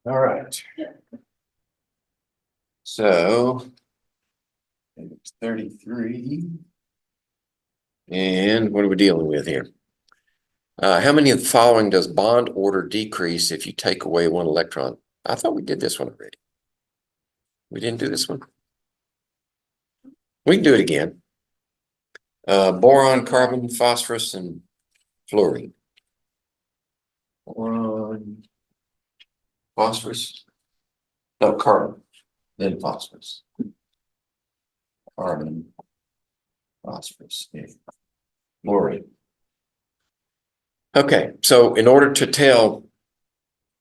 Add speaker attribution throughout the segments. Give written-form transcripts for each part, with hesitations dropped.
Speaker 1: All right. So it's 33. And what are we dealing with here? How many of the following does bond order decrease if you take away one electron? I thought we did this one already. We didn't do this one. We can do it again. Boron, carbon, phosphorus, and fluorine. Boron, phosphorus. No, carbon, then phosphorus. Carbon, phosphorus, and fluorine. Okay, so in order to tell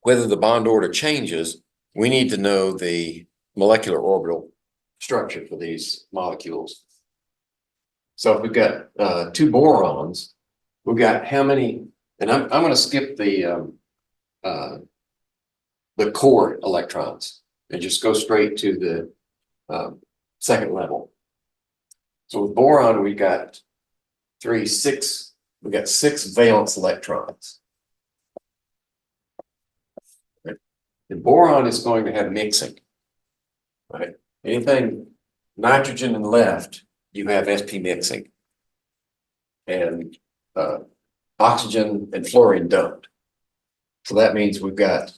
Speaker 1: whether the bond order changes, we need to know the molecular orbital structure for these molecules. So if we've got two borons, we've got how many, and I'm going to skip the core electrons and just go straight to the second level. So with boron, we've got we've got 6 valence electrons. Right. And boron is going to have mixing, right? Anything nitrogen and left, you have sp mixing. And oxygen and fluorine don't. So that means we've got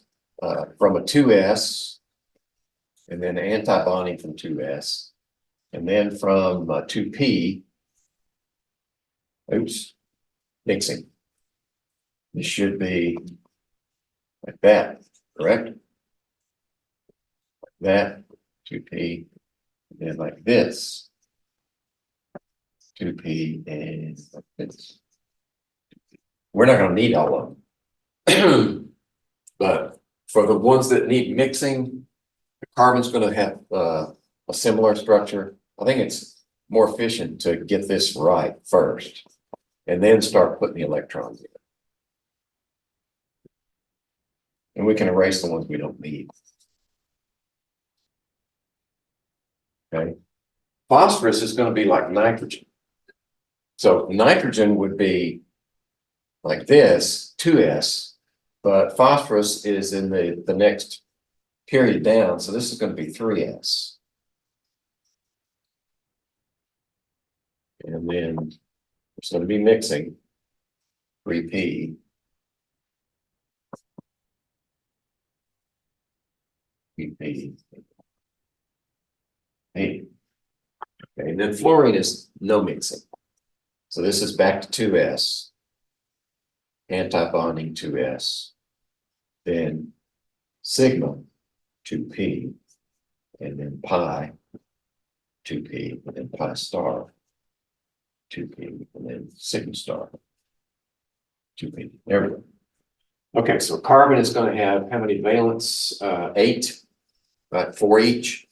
Speaker 1: from a 2s, and then anti-bonding from 2s, and then from 2p, mixing. This should be like that, correct? Like that, 2p, and then like this, 2p, and like this. We're not going to need all of them. But for the ones that need mixing, the carbon's going to have a similar structure. I think it's more efficient to get this right first and then start putting the electrons in. And we can erase the ones we don't need. Okay. Phosphorus is going to be like nitrogen. So nitrogen would be like this, 2s, but phosphorus is in the next period down. So this is going to be 3s. And then it's going to be mixing 3p. PP. Okay, and then fluorine is no mixing. So this is back to 2s. Anti-bonding 2s. Then sigma 2p. And then pi 2p. And then pi star 2p. And then sigma star 2p. There we go. Okay, so carbon is going to have how many valence? 8, right? 4 each.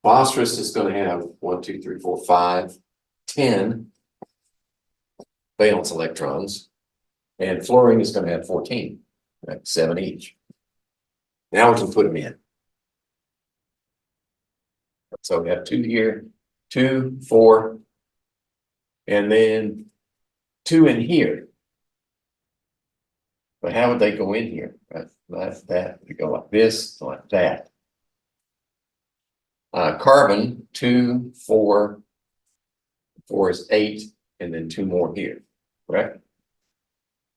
Speaker 1: Phosphorus is going to have 1, 2, 3, 4, 5, 10 valence electrons. And fluorine is going to have 14, right? 7 each. Now we can put them in. So we have 2 here, 2, 4, and then 2 in here. But how would they go in here? Right? Like that. They go like this, like that. Carbon, 2, 4. 4 is 8, and then 2 more here, correct?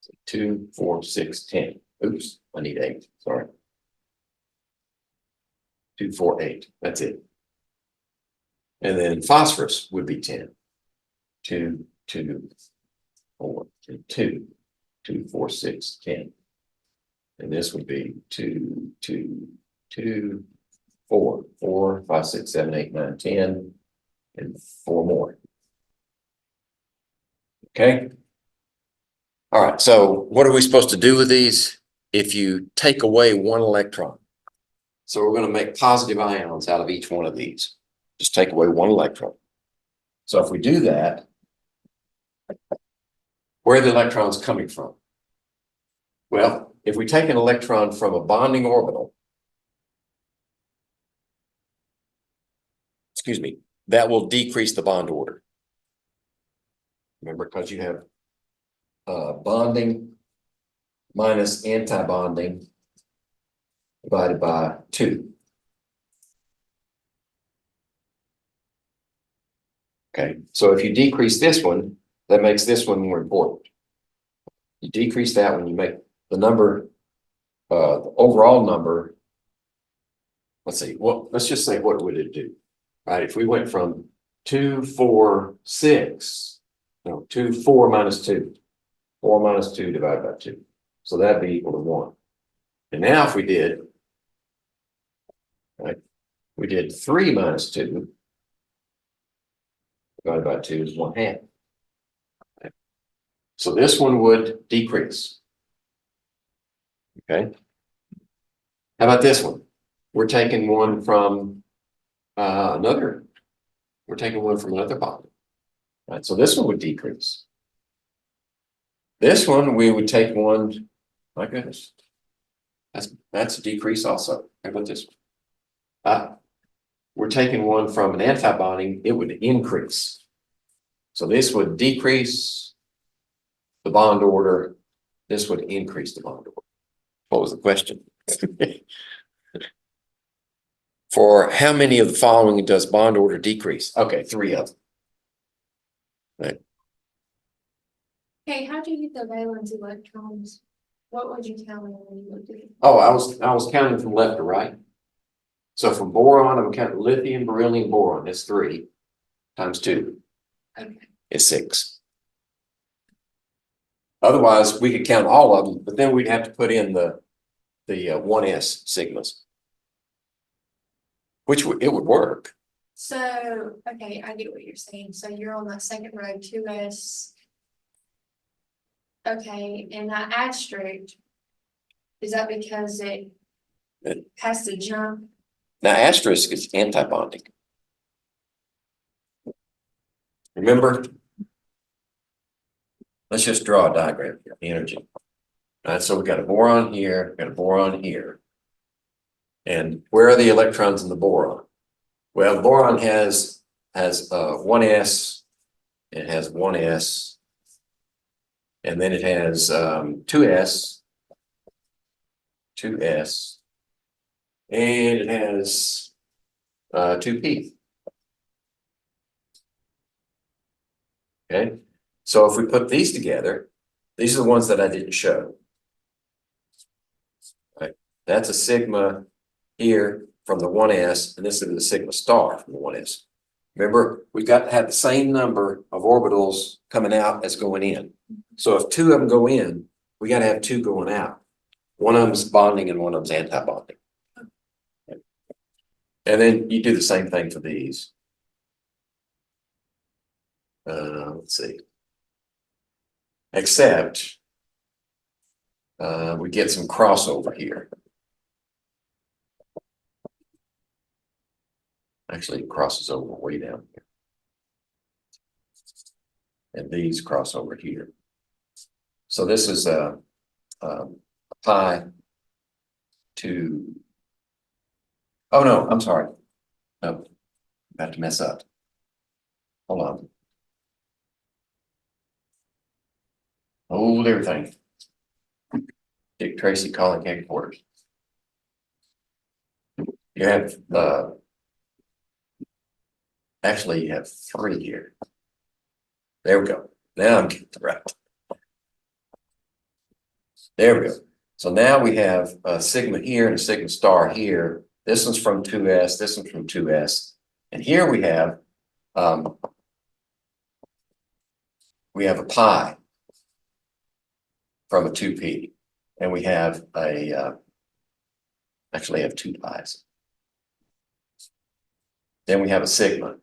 Speaker 1: So 2, 4, 6, 10. Oops, I need 8. Sorry. 2, 4, 8. That's it. And then phosphorus would be 10. 2, 2, 4, and 2. 2, 4, 6, 10. And this would be 2, 2, 2, 4, 4, 5, 6, 7, 8, 9, 10, and 4 more. Okay. All right. So what are we supposed to do with these? If you take away one electron. So we're going to make positive ions out of each one of these. Just take away one electron. So if we do that, where are the electrons coming from? Well, if we take an electron from a bonding orbital, excuse me, that will decrease the bond order. Remember, because you have bonding minus anti-bonding divided by 2. Okay, so if you decrease this one, that makes this one more important. You decrease that one, you make the number, the overall number. Let's see, well, let's just say, what would it do? Right, if we went from 2, 4, 6, no, 2, 4 minus 2, 4 minus 2 divided by 2. So that'd be equal to 1. And now if we did, right, we did 3 minus 2 divided by 2 is 1/2. Okay. So this one would decrease. Okay. How about this one? We're taking one from another bond. Right, so this one would decrease. This one, we would take one, my goodness. That's a decrease also. How about this one? We're taking one from an anti-bonding, it would increase. So this would decrease the bond order. This would increase the bond order. What was the question? For how many of the following does bond order decrease? Okay, 3 of them. Right.
Speaker 2: Hey, how do you get the valence electrons? What would you tell me when you looked at it?
Speaker 1: Oh, I was counting from left to right. So from boron, I'm counting lithium, beryllium, boron. That's 3 times 2.
Speaker 2: Okay.
Speaker 1: Is 6. Otherwise, we could count all of them, but then we'd have to put in the 1s sigmas, which it would work.
Speaker 2: So, okay, I get what you're saying. So you're on that second row, 2s. Okay, and that asterisk, is that because it has to jump?
Speaker 1: Now, asterisk is anti-bonding. Remember? Let's just draw a diagram here, energy. All right, so we got a boron here, got a boron here. And where are the electrons in the boron? Well, the boron has 1s, it has 1s, and then it has 2s, and it has 2p. Okay, so if we put these together, these are the ones that I didn't show. Right, that's a sigma here from the 1s, and this is the sigma star from the 1s. Remember, we've got to have the same number of orbitals coming out as going in. So if 2 of them go in, we got to have 2 going out. One of them's bonding and one of them's anti-bonding. And then you do the same thing for these. Let's see. Except we get some crossover here. Actually, it crosses over way down here. And these cross over here. So this is a pi to, oh no, I'm sorry. No, I'm about to mess up. Hold on. Hold everything. Dick Tracy calling headquarters. You have actually you have 3 here. There we go. Now I'm getting it right. There we go. So now we have a sigma here and a sigma star here. This one's from 2s, this one's from 2s. And here we have a pi from a 2p. And we have actually have 2 pi's. Then we have a sigma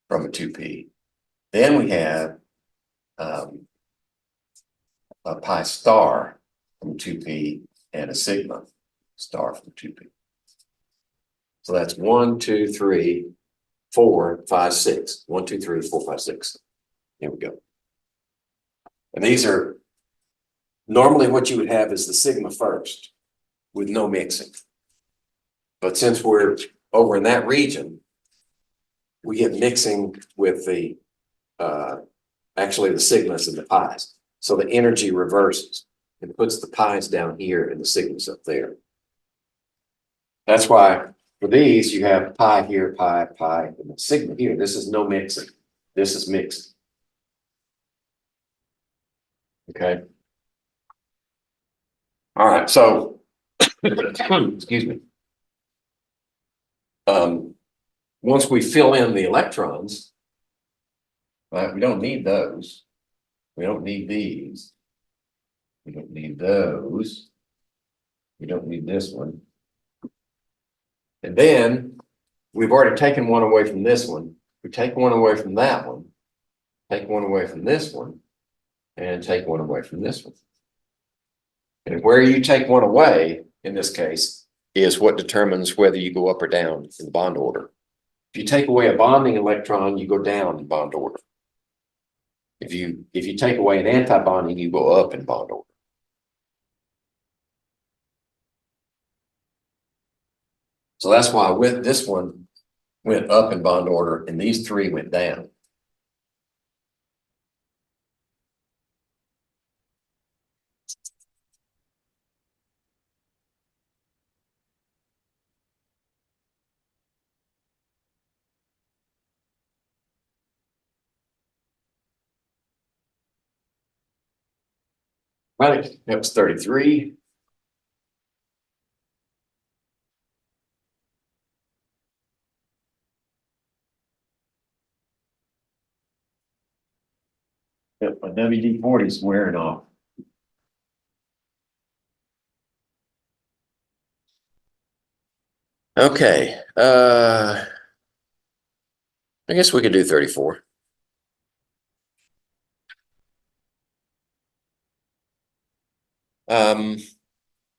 Speaker 1: from a 2p. Then we have a pi star from 2p and a sigma star from 2p. So that's 1, 2, 3, 4, 5, 6. 1, 2, 3, 4, 5, 6. Here we go. And these are normally what you would have is the sigma first with no mixing. But since we're over in that region, we get mixing with the actually the sigmas and the pi's. So the energy reverses and puts the pi's down here and the sigmas up there. That's why for these, you have pi here, pi, and sigma here. This is no mixing. This is mixing. Okay. All right, so excuse me. Once we fill in the electrons, right, we don't need those. We don't need these. We don't need those. We don't need this one. And then we've already taken one away from this one. We take one away from that one, take one away from this one, and take one away from this one. And where you take one away, in this case, is what determines whether you go up or down in the bond order. If you take away a bonding electron, you go down in bond order. If you take away an anti-bonding, you go up in bond order. So that's why with this one went up in bond order and these three went down. Right, that was 33. Yep, my WD-40 is wearing off. Okay, I guess we could do 34.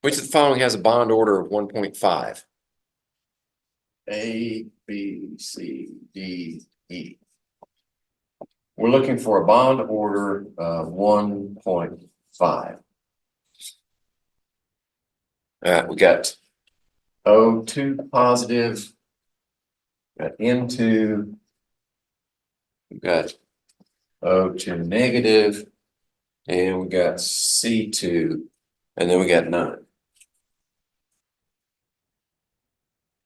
Speaker 1: Which of the following has a bond order of 1.5? A, B, C, D, E. We're looking for a bond order of 1.5. We got O2 positive, got N2, we've got O2 negative, and we got C2, and then we got none.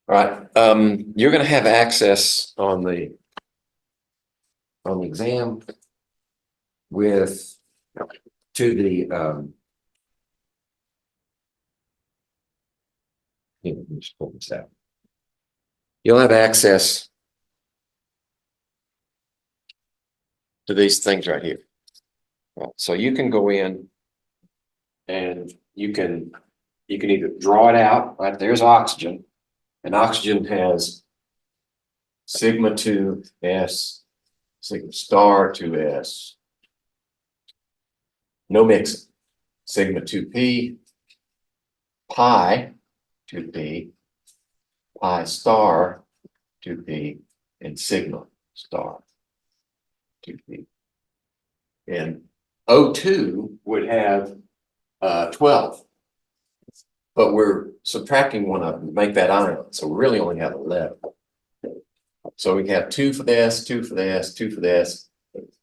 Speaker 1: All right, you're going to have access on the exam with to the let me just pull this out. You'll have access to these things right here. Right, so you can go in and you can either draw it out, right? There's oxygen, and oxygen has sigma 2s, sigma star 2s, no mixing, sigma 2p, pi 2p, pi star 2p, and sigma star 2p. And O2 would have 12, but we're subtracting one of them to make that ion, so we really only have 11. So we have 2 for the S, 2 for the S, 2 for the S,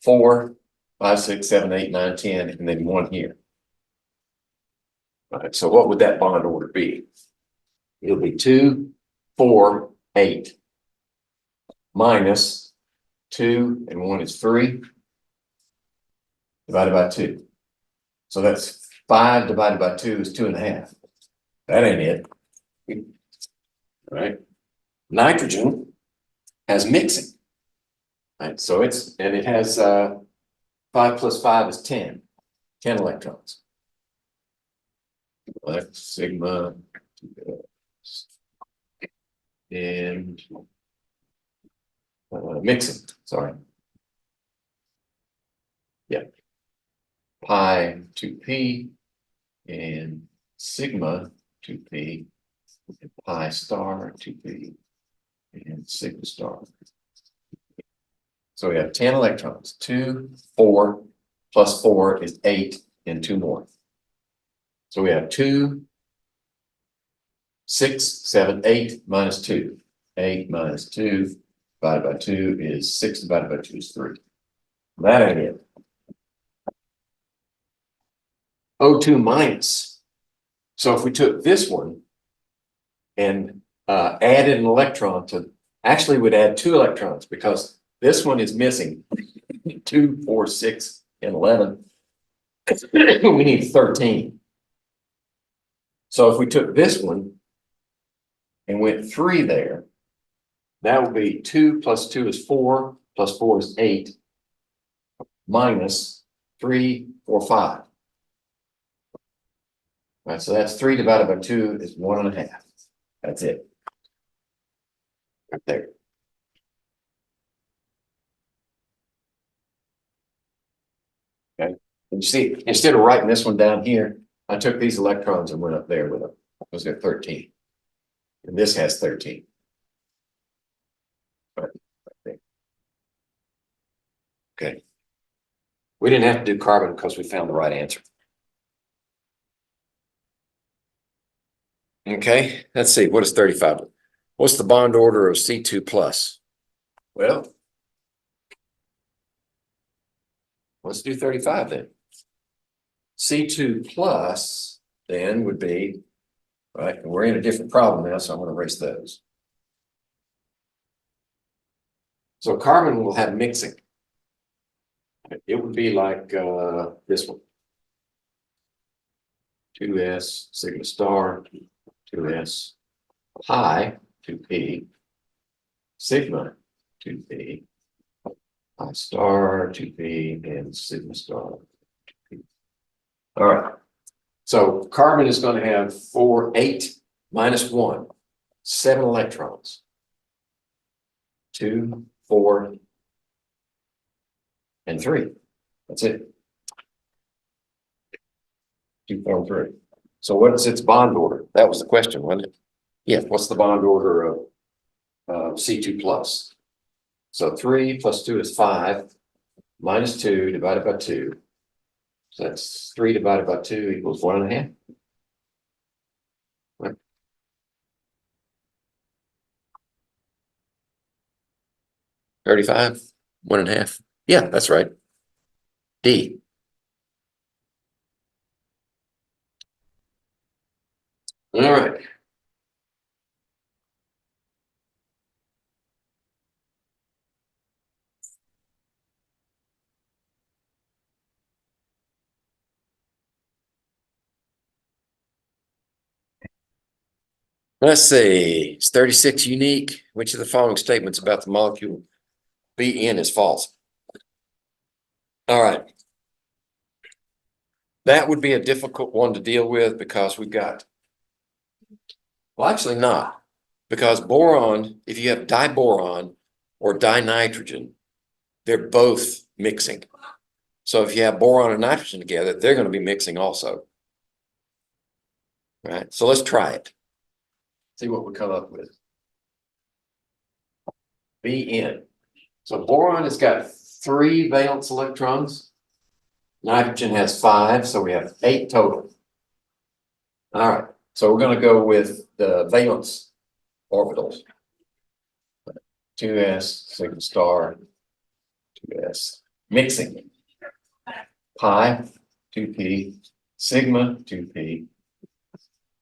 Speaker 1: 4, 5, 6, 7, 8, 9, 10, and then 1 here. All right, so what would that bond order be? It'll be 2, 4, 8 minus 2 and 1 is 3 divided by 2. So that's 5 divided by 2 is 2.5. That ain't it. All right. Nitrogen has mixing. Right. So it has 5 plus 5 is 10. 10 electrons. That's sigma and mixing, sorry. Yeah. Pi 2p and sigma 2p and pi star 2p and sigma star. So we have 10 electrons. 2, 4 plus 4 is 8 and 2 more. So we have 2, 6, 7, 8 minus 2. 8 minus 2 divided by 2 is 6 divided by 2 is 3. That ain't it. O2 minus. So if we took this one and added an electron to, actually would add 2 electrons because this one is missing 2, 4, 6, and 11. We need 13. So if we took this one and went 3 there, that would be 2 plus 2 is 4, plus 4 is 8, minus 3, 4, 5. All right, so that's 3 divided by 2 is 1.5. That's it. Right there. Okay. And you see, instead of writing this one down here, I took these electrons and went up there with them. Those got 13. And this has 13. Right there. Okay. We didn't have to do carbon because we found the right answer. Okay, let's see, what is 35? What's the bond order of C2 plus? Well, let's do 35 then. C2 plus then would be, right, and we're in a different problem now, so I'm going to erase those. So carbon will have mixing. It would be like this one. 2s sigma star, 2s pi, 2p, sigma, 2p, pi star, 2p, and sigma star, 2p. All right. So carbon is going to have 8 minus 1, 7 electrons. 2, 4, and 3. That's it. 2, 4, and 3. So what's its bond order? That was the question, wasn't it? Yeah. What's the bond order of C2 plus? So 3 plus 2 is 5, minus 2 divided by 2. So that's 3 divided by 2 equals 1.5. Right. 35, 1.5. Yeah, that's right. D. All right. Let's see. It's 36 unique. Which of the following statements about the molecule Bn is false? All right. That would be a difficult one to deal with because we've got, well, actually not. Because boron, if you have diboron or dinitrogen, they're both mixing. So if you have boron and nitrogen together, they're going to be mixing also. Right? So let's try it. See what we come up with. Bn. So boron has got 3 valence electrons. Nitrogen has 5, so we have 8 total. All right, so we're going to go with the valence orbitals. 2s sigma star, 2s mixing. Pi, 2p, sigma, 2p,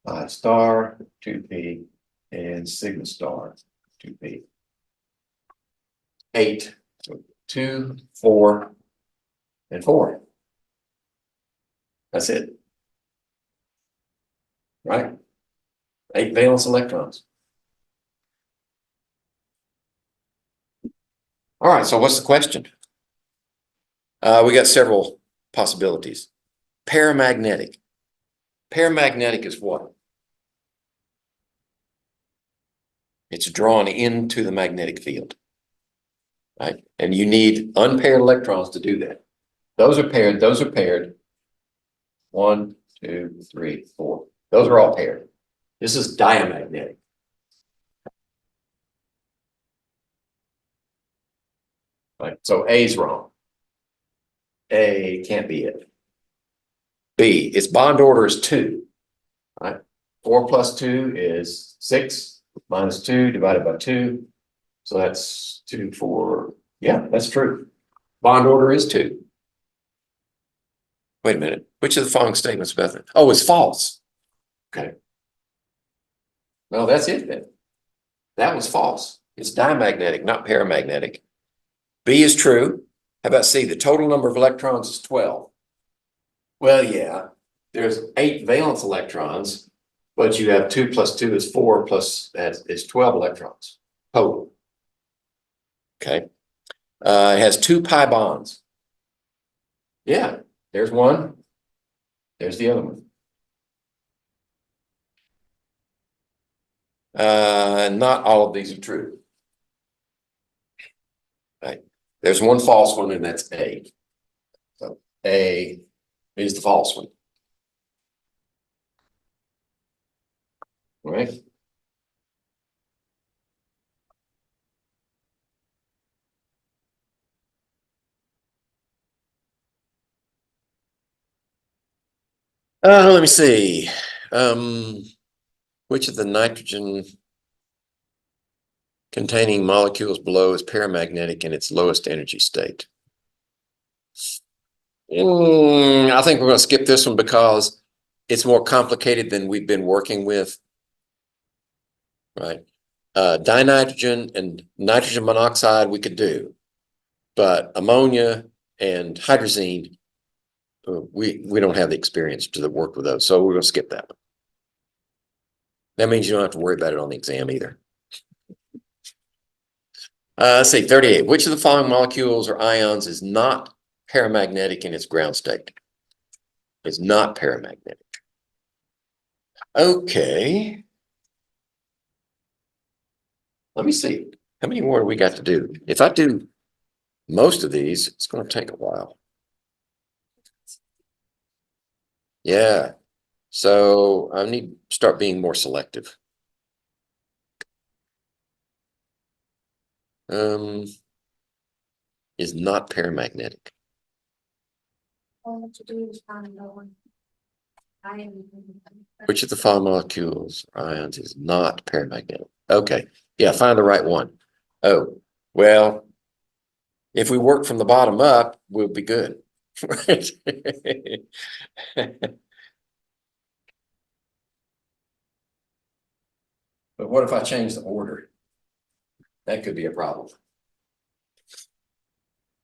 Speaker 1: pi star, 2p, and sigma star, 2p. 8, so 2, 4, and 4. That's it. Right? 8 valence electrons. All right, so what's the question? We got several possibilities. Paramagnetic. Paramagnetic is what? It's drawn into the magnetic field. Right? And you need unpaired electrons to do that. Those are paired, those are paired. 1, 2, 3, 4. Those are all paired. This is diamagnetic. Right? So A is wrong. A can't be it. B, its bond order is 2. Right? 4 plus 2 is 6, minus 2 divided by 2. So that's 2, 4. Yeah, that's true. Bond order is 2. Wait a minute. Which of the following statements about that? Oh, it's false. Okay. Well, that's it then. That was false. It's diamagnetic, not paramagnetic. B is true. How about C? The total number of electrons is 12. Well, yeah, there's 8 valence electrons, but you have 2 plus 2 is 4 plus that is 12 electrons total. Okay. It has 2 pi bonds. Yeah, there's one. There's the other one. Not all of these are true. Right. There's one false one, and that's A. So A is the false one. All right. Let me see. Which of the nitrogen containing molecules below is paramagnetic in its lowest energy state? I think we're going to skip this one because it's more complicated than we've been working with. Right. Dinitrogen and nitrogen monoxide we could do, but ammonia and hydrazine, we don't have the experience to work with those, so we're going to skip that one. That means you don't have to worry about it on the exam either. Let's see, 38. Which of the following molecules or ions is not paramagnetic in its ground state? It's not paramagnetic. Okay. Let me see. How many more do we got to do? If I do most of these, it's going to take a while. Yeah. So I need to start being more selective. Is not paramagnetic.
Speaker 2: All to do is find no one.
Speaker 1: Which of the following molecules or ions is not paramagnetic? Okay. Yeah, find the right one. Oh, well, if we work from the bottom up, we'll be good. Right? But what if I change the order? That could be a problem.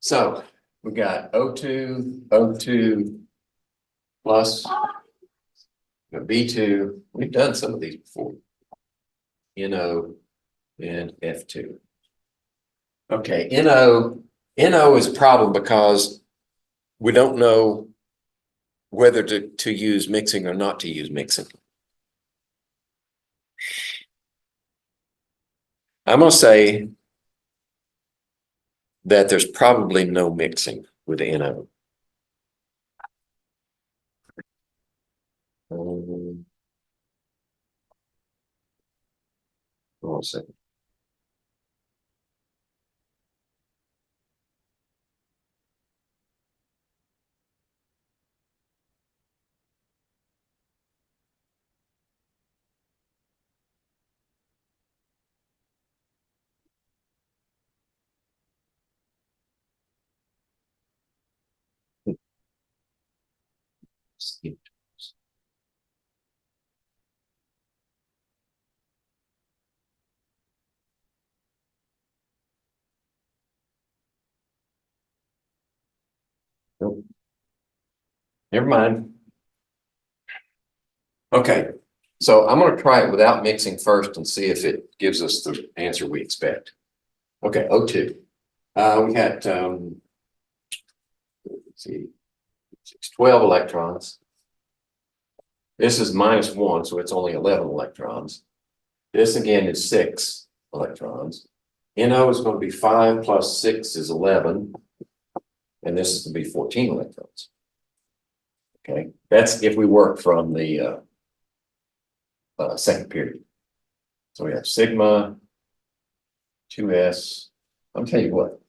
Speaker 1: So we got O2 plus B2. We've done some of these before. NO and F2. Okay, NO is a problem because we don't know whether to use mixing or not to use mixing. I'm going to say that there's probably no mixing with NO. Hold on a second. Nope. Never mind. Okay, so I'm going to try it without mixing first and see if it gives us the answer we expect. Okay, O2. We got let's see, 12 electrons. This is -1, so it's only 11 electrons. This again is 6 electrons. NO is going to be 5 plus 6 is 11. And this is going to be 14 electrons. Okay, that's if we work from the second period. So we have sigma 2s. I'll tell you what,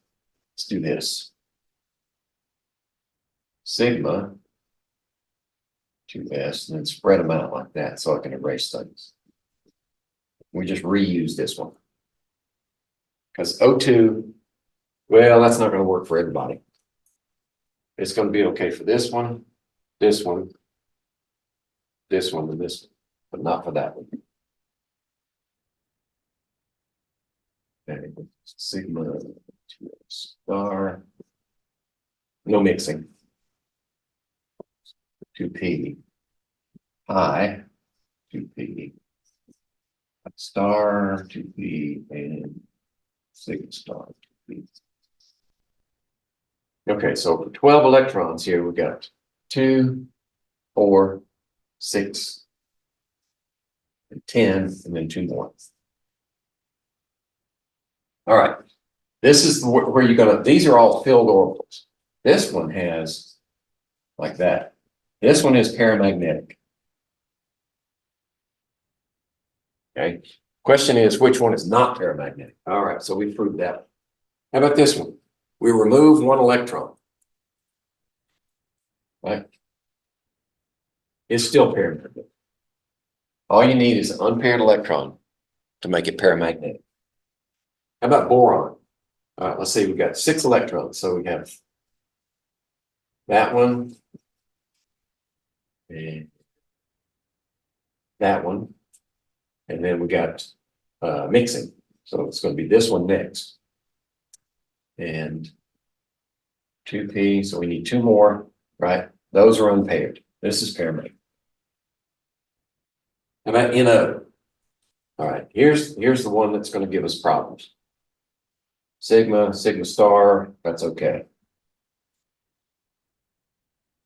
Speaker 1: let's do this. Sigma 2s, and then spread them out like that so I can erase things. We just reuse this one. Because O2, well, that's not going to work for everybody. It's going to be okay for this one, this one, this one, and this one, but not for that one. Okay, sigma 2 star. No mixing. 2p pi 2p star 2p and sigma star 2p. Okay, so for 12 electrons here, we got 2, 4, 6, and 10, and then 2 more. All right, this is where you're gonna, these are all filled orbitals. This one has like that. This one is paramagnetic. Okay, question is which one is not paramagnetic? All right, so we proved that. How about this one? We remove one electron. Right? It's still paramagnetic. All you need is an unpaired electron to make it paramagnetic. How about boron? All right, let's see, we've got 6 electrons. So we have that one and that one. And then we got mixing. So it's going to be this one next. And 2p, so we need 2 more, right? Those are unpaired. This is paramagnetic. How about NO? All right, here's the one that's going to give us problems. Sigma, sigma star, that's okay.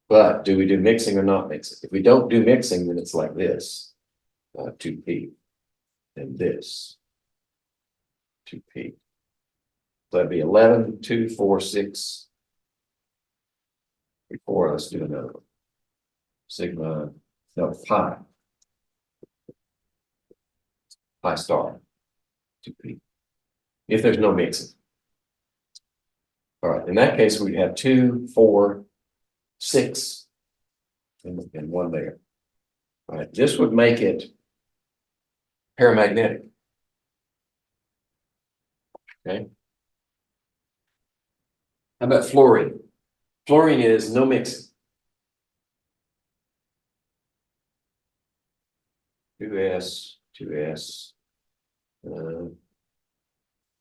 Speaker 1: But do we do mixing or not mixing? If we don't do mixing, then it's like this, 2p, and this, 2p. So that'd be 11, 2, 4, 6, 3, 4. Let's do another one. Sigma, no, pi. Pi star, 2p. If there's no mixing. All right, in that case, we have 2, 4, 6, and 1 there. All right, this would make it paramagnetic. Okay. How about fluorine? Fluorine is no mixing. 2s, 2s,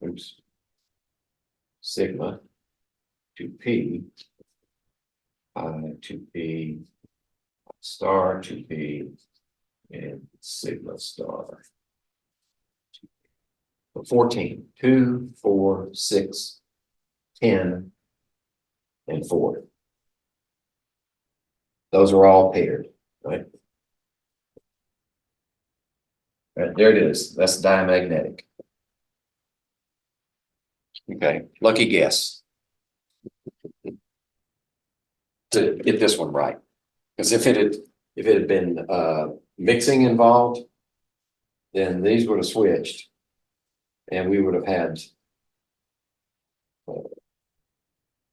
Speaker 1: oops, sigma, 2p, pi, 2p, star, 2p, and sigma star. 14, 2, 4, 6, 10, and 4. Those are all paired, right? Right, there it is. That's diamagnetic. Okay, lucky guess to get this one right. Because if it had been mixing involved, then these would have switched, and we would have had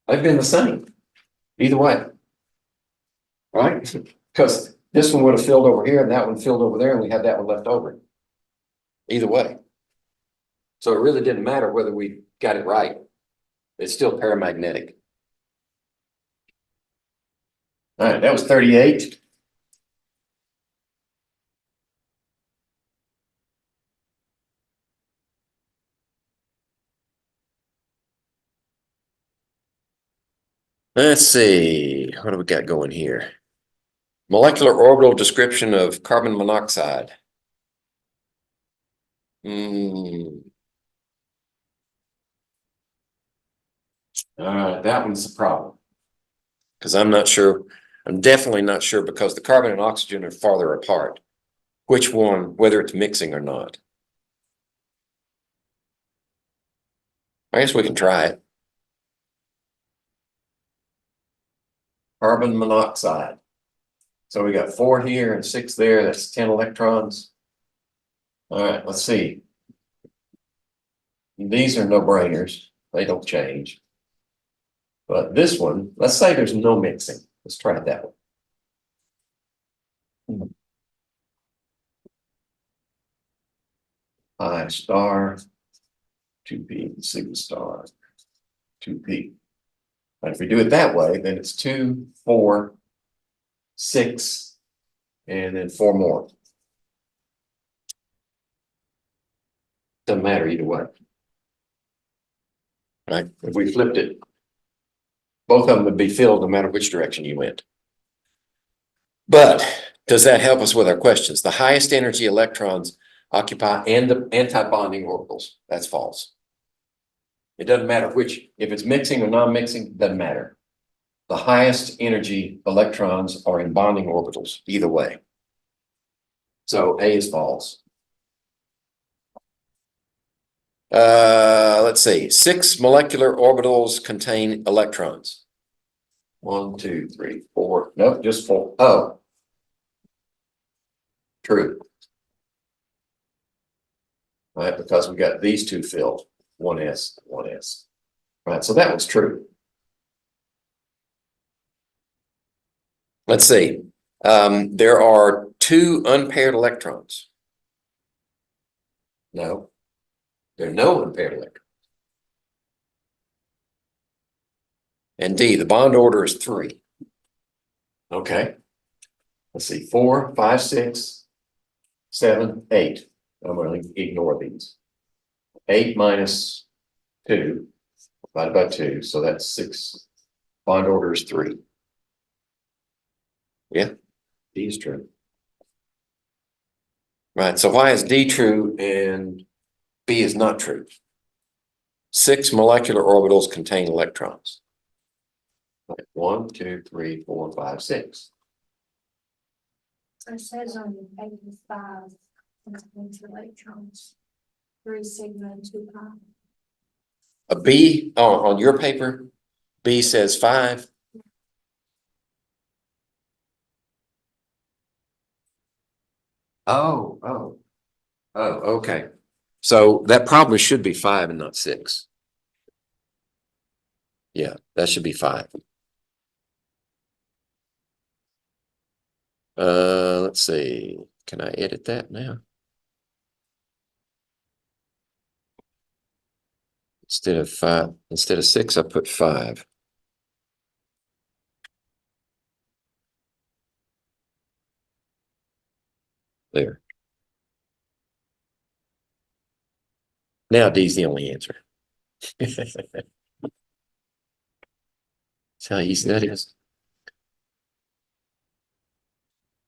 Speaker 1: they've been the same either way, right? Because this one would have filled over here, and that one filled over there, and we had that one left over. Either way, so it really didn't matter whether we got it right. It's still paramagnetic. All right, that was 38. Let's see, what do we got going here? Molecular orbital description of carbon monoxide. That one's the problem. Because I'm not sure, I'm definitely not sure, because the carbon and oxygen are farther apart. Which one, whether it's mixing or not. I guess we can try it. Carbon monoxide. So we got 4 here and 6 there. That's 10 electrons. All right, let's see. These are no-brainers. They don't change. But this one, let's say there's no mixing. Let's try that one. Pi star, 2p, sigma star, 2p. And if we do it that way, then it's 2, 4, 6, and then 4 more. Doesn't matter either way. right? If we flipped it, both of them would be filled no matter which direction you went. But does that help us with our questions? The highest energy electrons occupy anti-bonding orbitals. That's false. It doesn't matter which, if it's mixing or non-mixing, doesn't matter. The highest energy electrons are in bonding orbitals, either way. So A is false. Let's see. 6 molecular orbitals contain electrons. 1, 2, 3, 4. Nope, just 4. Oh. True. Right, because we got these two filled. 1s, 1s. Right, so that was true. Let's see. There are 2 unpaired electrons. No. There are no unpaired electrons. And D, the bond order is 3. Okay. Let's see. 4, 5, 6, 7, 8. I'm going to ignore these. 8 minus 2 divided by 2. So that's 6. Bond order is 3. Yeah, D is true. Right. So why is D true and B is not true? 6 molecular orbitals contain electrons. 1, 2, 3, 4, 5, 6.
Speaker 2: It says on the page 5, contains electrons, 3 sigma and 2 pi.
Speaker 1: A B on your paper, B says 5. Oh, okay. So that probably should be 5 and not 6. Yeah, that should be 5. Let's see. Can I edit that now? Instead of 5, instead of 6, I put 5. There. Now D's the only answer. That's how easy that is.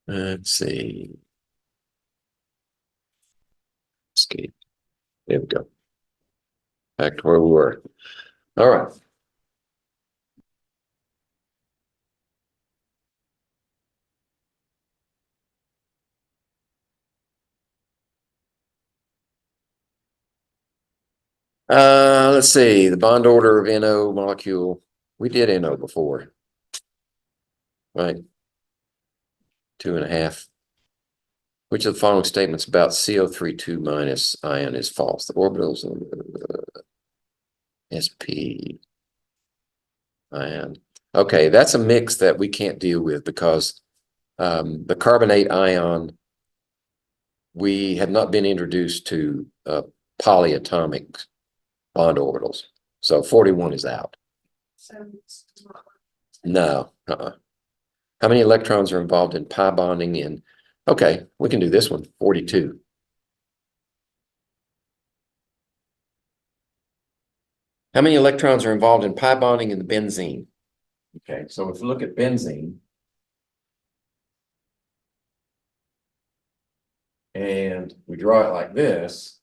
Speaker 1: Let's see. Escape. There we go. Back to where we were. All right. Let's see. The bond order of NO molecule. We did NO before. Right. 2.5. Which of the following statements about CO3 minus ion is false? The orbitals of sp ion. Okay, that's a mix that we can't deal with because the carbonate ion, we have not been introduced to polyatomic bond orbitals. So 41 is out.
Speaker 2: So it's not.
Speaker 1: No. How many electrons are involved in pi bonding in? Okay, we can do this one, 42. How many electrons are involved in pi bonding in the benzene? Okay, so if we look at benzene, and we draw it like this,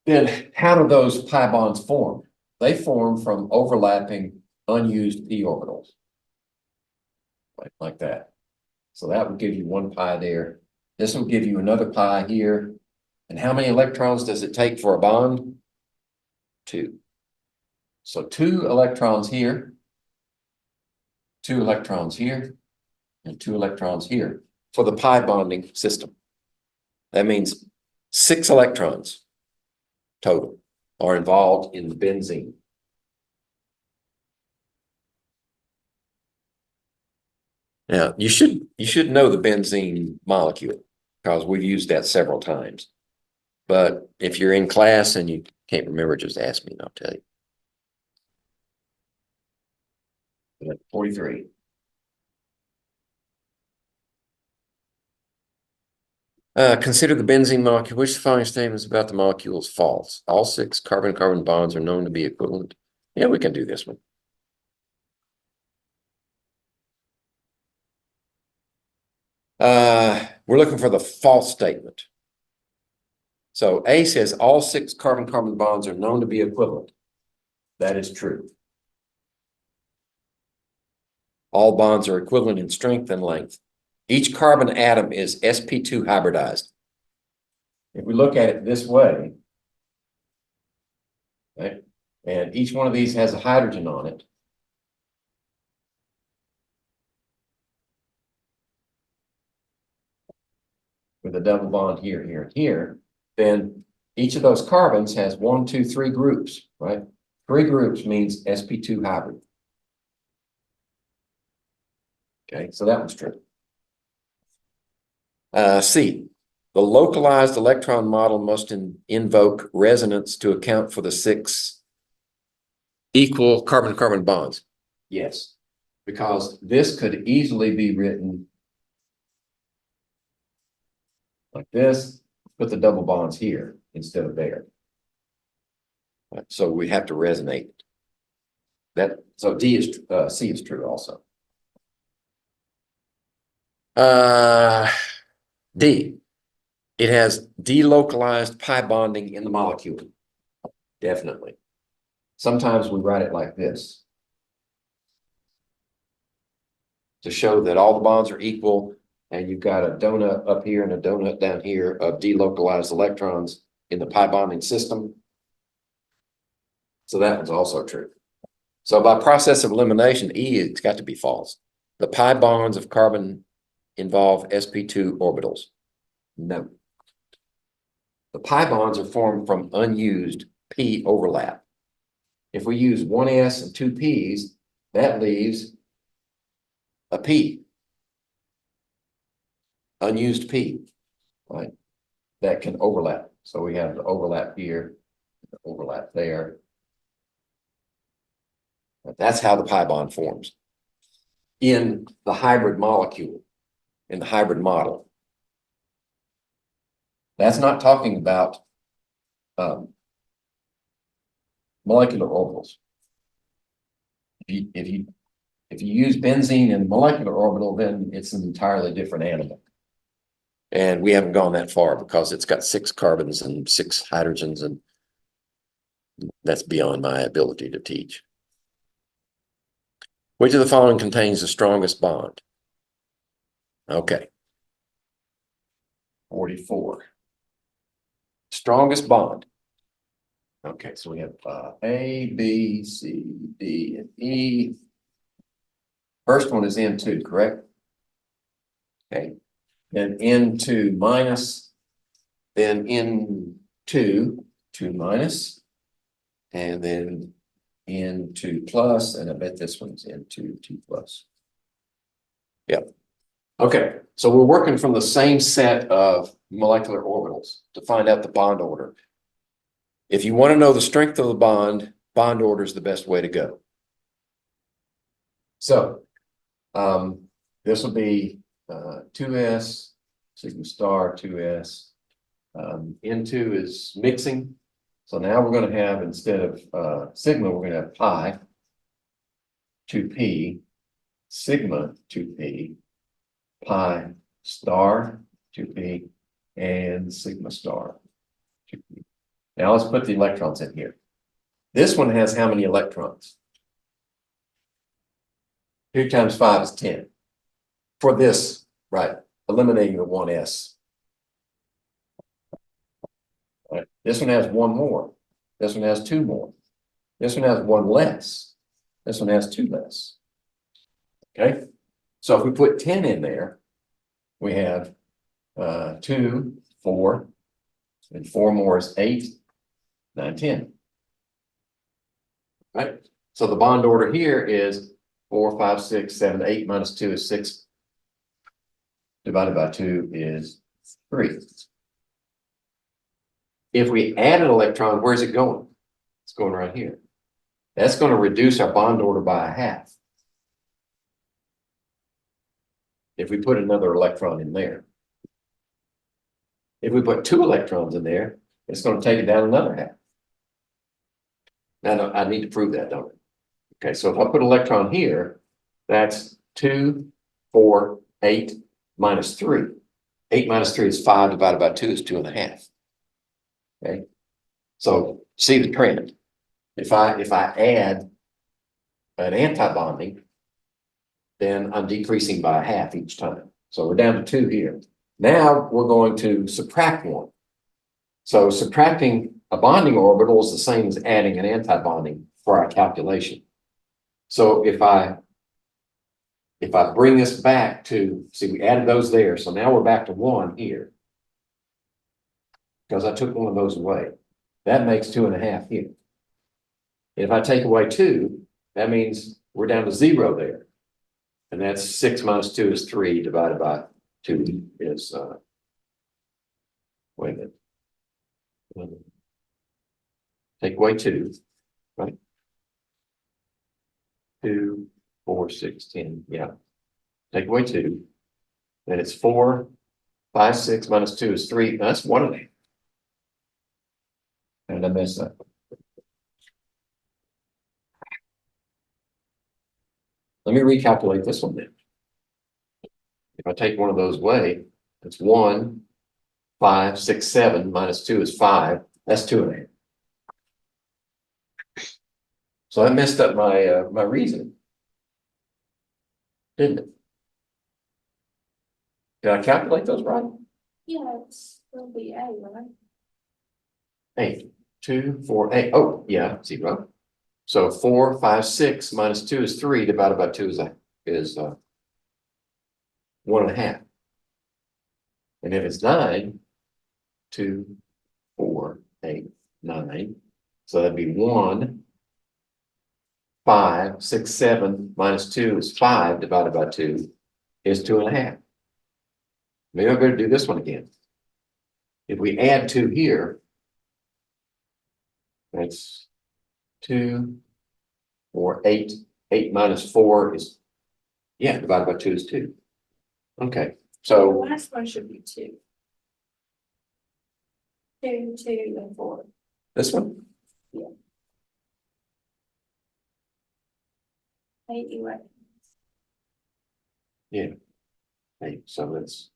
Speaker 1: then how do those pi bonds form? They form from overlapping unused p orbitals. Like that. So that would give you 1 pi there. This will give you another pi here. And how many electrons does it take for a bond? 2. So 2 electrons here, 2 electrons here, and 2 electrons here for the pi bonding system. That means 6 electrons total are involved in the benzene. Now, you should know the benzene molecule because we've used that several times. But if you're in class and you can't remember, just ask me and I'll tell you. 43. Consider the benzene molecule. Which of the following statements about the molecule is false? All 6 carbon-carbon bonds are known to be equivalent. Yeah, we can do this one. We're looking for the false statement. So A says all 6 carbon-carbon bonds are known to be equivalent. That is true. All bonds are equivalent in strength and length. Each carbon atom is sp2 hybridized. If we look at it this way, okay, and each one of these has a hydrogen on it, with a double bond here, here, and here, then each of those carbons has 1, 2, 3 groups, right? 3 groups means sp2 hybrid. Okay, so that one's true. C, the localized electron model must invoke resonance to account for the 6 equal carbon-carbon bonds. Yes, because this could easily be written like this, put the double bonds here instead of there. So we have to resonate. So C is true also. D, it has delocalized pi bonding in the molecule. Definitely. Sometimes we write it like this to show that all the bonds are equal, and you've got a donut up here and a donut down here of delocalized electrons in the pi bonding system. So that one's also true. So by process of elimination, E, it's got to be false. The pi bonds of carbon involve sp2 orbitals. No. The pi bonds are formed from unused p overlap. If we use 1 s and 2 p's, that leaves a p. Unused p, right? That can overlap. So we have the overlap here, the overlap there. That's how the pi bond forms in the hybrid molecule, in the hybrid model. That's not talking about molecular orbitals. If you use benzene in molecular orbital, then it's an entirely different animal. And we haven't gone that far because it's got 6 carbons and 6 hydrogens, and that's beyond my ability to teach. Which of the following contains the strongest bond? Okay. 44. Strongest bond. Okay, so we have A, B, C, D, and E. First one is N2, correct? Okay. Then N2 minus, then N2, 2 minus, and then N2 plus, and I bet this one's N2, 2 plus. Yep. Okay, so we're working from the same set of molecular orbitals to find out the bond order. If you want to know the strength of the bond order is the best way to go. So this will be 2s, sigma star, 2s. N2 is mixing. So now we're going to have, instead of sigma, we're going to have pi, 2p, sigma, 2p, pi star, 2p, and sigma star, 2p. Now let's put the electrons in here. This one has how many electrons? 2 times 5 is 10. For this, right, eliminating the 1s. Right. This one has 1 more. This one has 2 more. This one has 1 less. This one has 2 less. Okay. So if we put 10 in there, we have 2, 4, and 4 more is 8, 9, 10. Right. So the bond order here is 4, 5, 6, 7, 8 minus 2 is 6. Divided by 2 is 3. If we add an electron, where's it going? It's going right here. That's going to reduce our bond order by a half. If we put another electron in there. If we put 2 electrons in there, it's going to take it down another half. Now, I need to prove that, don't I? Okay, so if I put an electron here, that's 2, 4, 8 minus 3. 8 minus 3 is 5 divided by 2 is 2.5. Okay, so see the trend. If I add an anti-bonding, then I'm decreasing by 1/2 each time. So we're down to 2 here. Now we're going to subtract 1. So subtracting a bonding orbital is the same as adding an anti-bonding for our calculation. So if I bring this back to, see, we added those there, so now we're back to 1 here. Because I took 1 of those away. That makes 2.5 here. If I take away 2, that means we're down to 0 there. And that's 6 minus 2 is 3 divided by 2 is, wait a minute. Take away 2, right? 2, 4, 6, 10, yeah. Take away 2, then it's 4, 5, 6 minus 2 is 3, that's 1.5. And I messed up. Let me recalculate this one then. If I take 1 of those away, it's 1, 5, 6, 7 minus 2 is 5, that's 2.5. So I messed up my my reasoning, didn't it? Did I calculate those right?
Speaker 2: Yeah, it's will be A, right?
Speaker 1: 8, 2, 4, 8. Oh, yeah, 0. So 4, 5, 6 minus 2 is 3 divided by 2 is 1.5. And if it's 9, 2, 4, 8, 9. So that'd be 1, 5, 6, 7 minus 2 is 5 divided by 2 is 2.5. Maybe I better do this one again. If we add 2 here, that's 2, 4, 8. 8 minus 4 is, yeah, divided by 2 is 2. Okay,
Speaker 2: The
Speaker 1: so
Speaker 2: last one should be 2. 2, 2, and 4.
Speaker 1: this one,
Speaker 2: 8 electrons.
Speaker 1: yeah. 8, so that's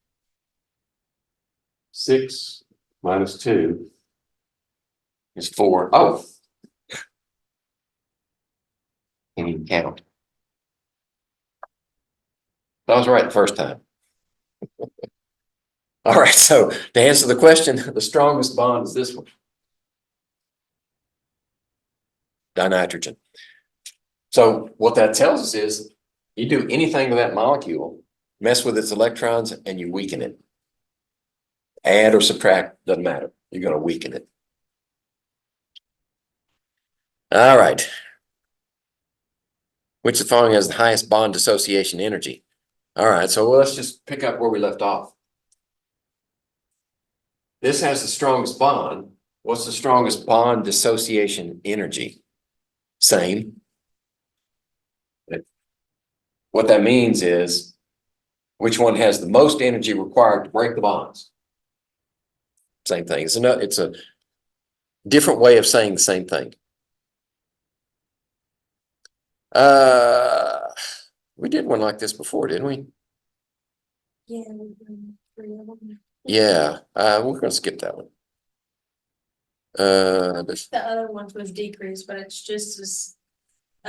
Speaker 1: 6 minus 2 is 4. Oh, can't even count. I was right the first time. All right, so to answer the question, the strongest bond is this one. Dinitrogen. So what that tells us is you do anything to that molecule, mess with its electrons, and you weaken it. Add or subtract, doesn't matter. You're going to weaken it. All right. Which of the following has the highest bond dissociation energy? All right, so let's just pick up where we left off. This has the strongest bond. What's the strongest bond dissociation energy? Same. What that means is which one has the most energy required to break the bonds. Same thing. It's a different way of saying the same thing. We did one like this before, didn't we?
Speaker 2: Yeah, we've done 3 of them.
Speaker 1: Yeah, we're gonna skip that one.
Speaker 2: The other ones was decreased, but it's just as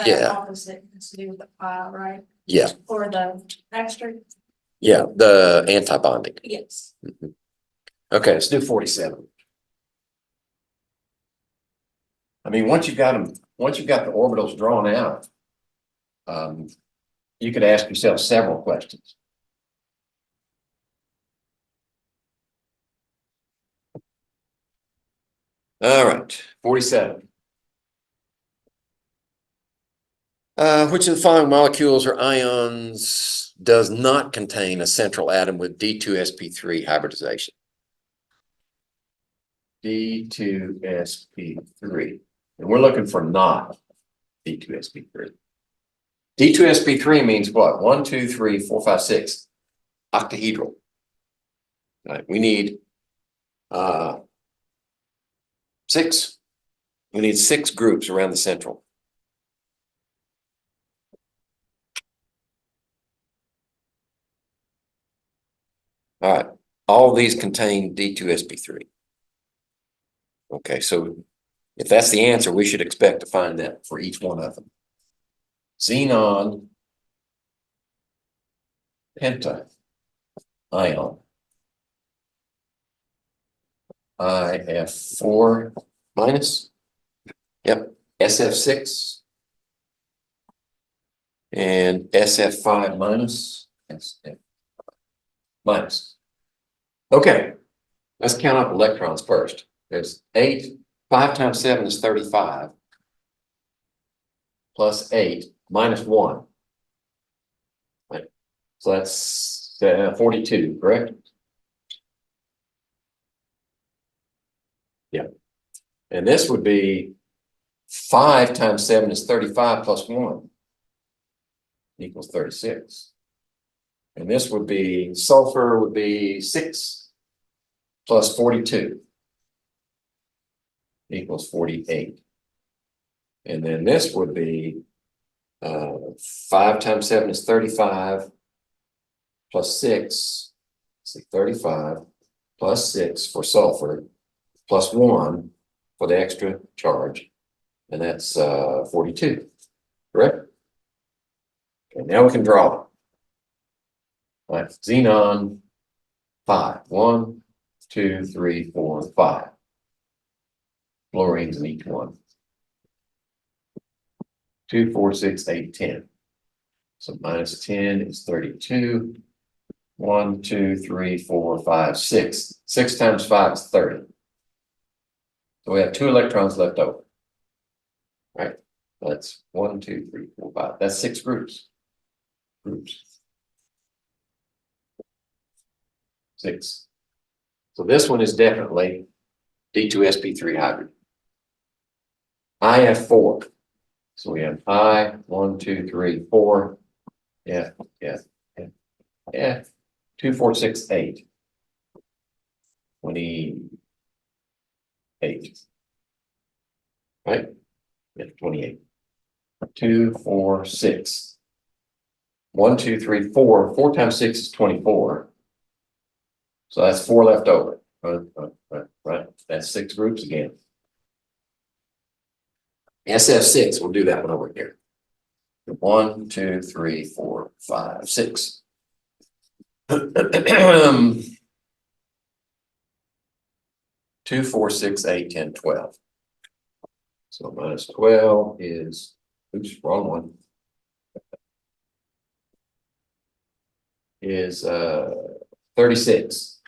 Speaker 1: Yeah.
Speaker 2: opposite. It's to do with the pile, right?
Speaker 1: Yeah,
Speaker 2: Or the extra.
Speaker 1: yeah, the anti-bonding.
Speaker 2: Yes.
Speaker 1: Okay, let's do 47. I mean, once you've got them, once you've got the orbitals drawn out, you could ask yourself several questions. All right, 47. Which of the following molecules or ions does not contain a central atom with D2sp3 hybridization? D2sp3. And we're looking for not D2sp3. D2sp3 means what? 1, 2, 3, 4, 5, 6. Octahedral. All right, we need 6. We need 6 groups around the central. All right, all of these contain D2sp3. Okay, so if that's the answer, we should expect to find that for each one of them. Xenon, penta, ion, IF4 minus, yep, SF6, and SF5 minus, SF minus. Okay, let's count up electrons first. There's 8, 5 times 7 is 35, plus 8, minus 1. Right. So that's 42, correct? Yeah. And this would be 5 times 7 is 35 plus 1 equals 36. And this would be, sulfur would be 6 plus 42 equals 48. And then this would be 5 times 7 is 35 plus 6, see 35 plus 6 for sulfur plus 1 for the extra charge, and that's 42, correct? Okay, now we can draw them. All right, xenon 5, 1, 2, 3, 4, 5. Fluorines in each one. 2, 4, 6, 8, 10. So minus 10 is 32. 1, 2, 3, 4, 5, 6. 6 times 5 is 30. So we have 2 electrons left over. Right? That's 1, 2, 3, 4, 5. That's 6 groups. 6. So this one is definitely D2sp3 hybrid. IF4. So we have I, 1, 2, 3, 4. Yeah. 2, 4, 6, 8. 28. Right? Yeah, 28. 2, 4, 6. 1, 2, 3, 4. 4 times 6 is 24. So that's 4 left over. Right. That's 6 groups again. SF6, we'll do that one over here. 1, 2, 3, 4, 5, 6. 2, 4, 6, 8, 10, 12. So minus 12 is, oops, wrong one. Is 36.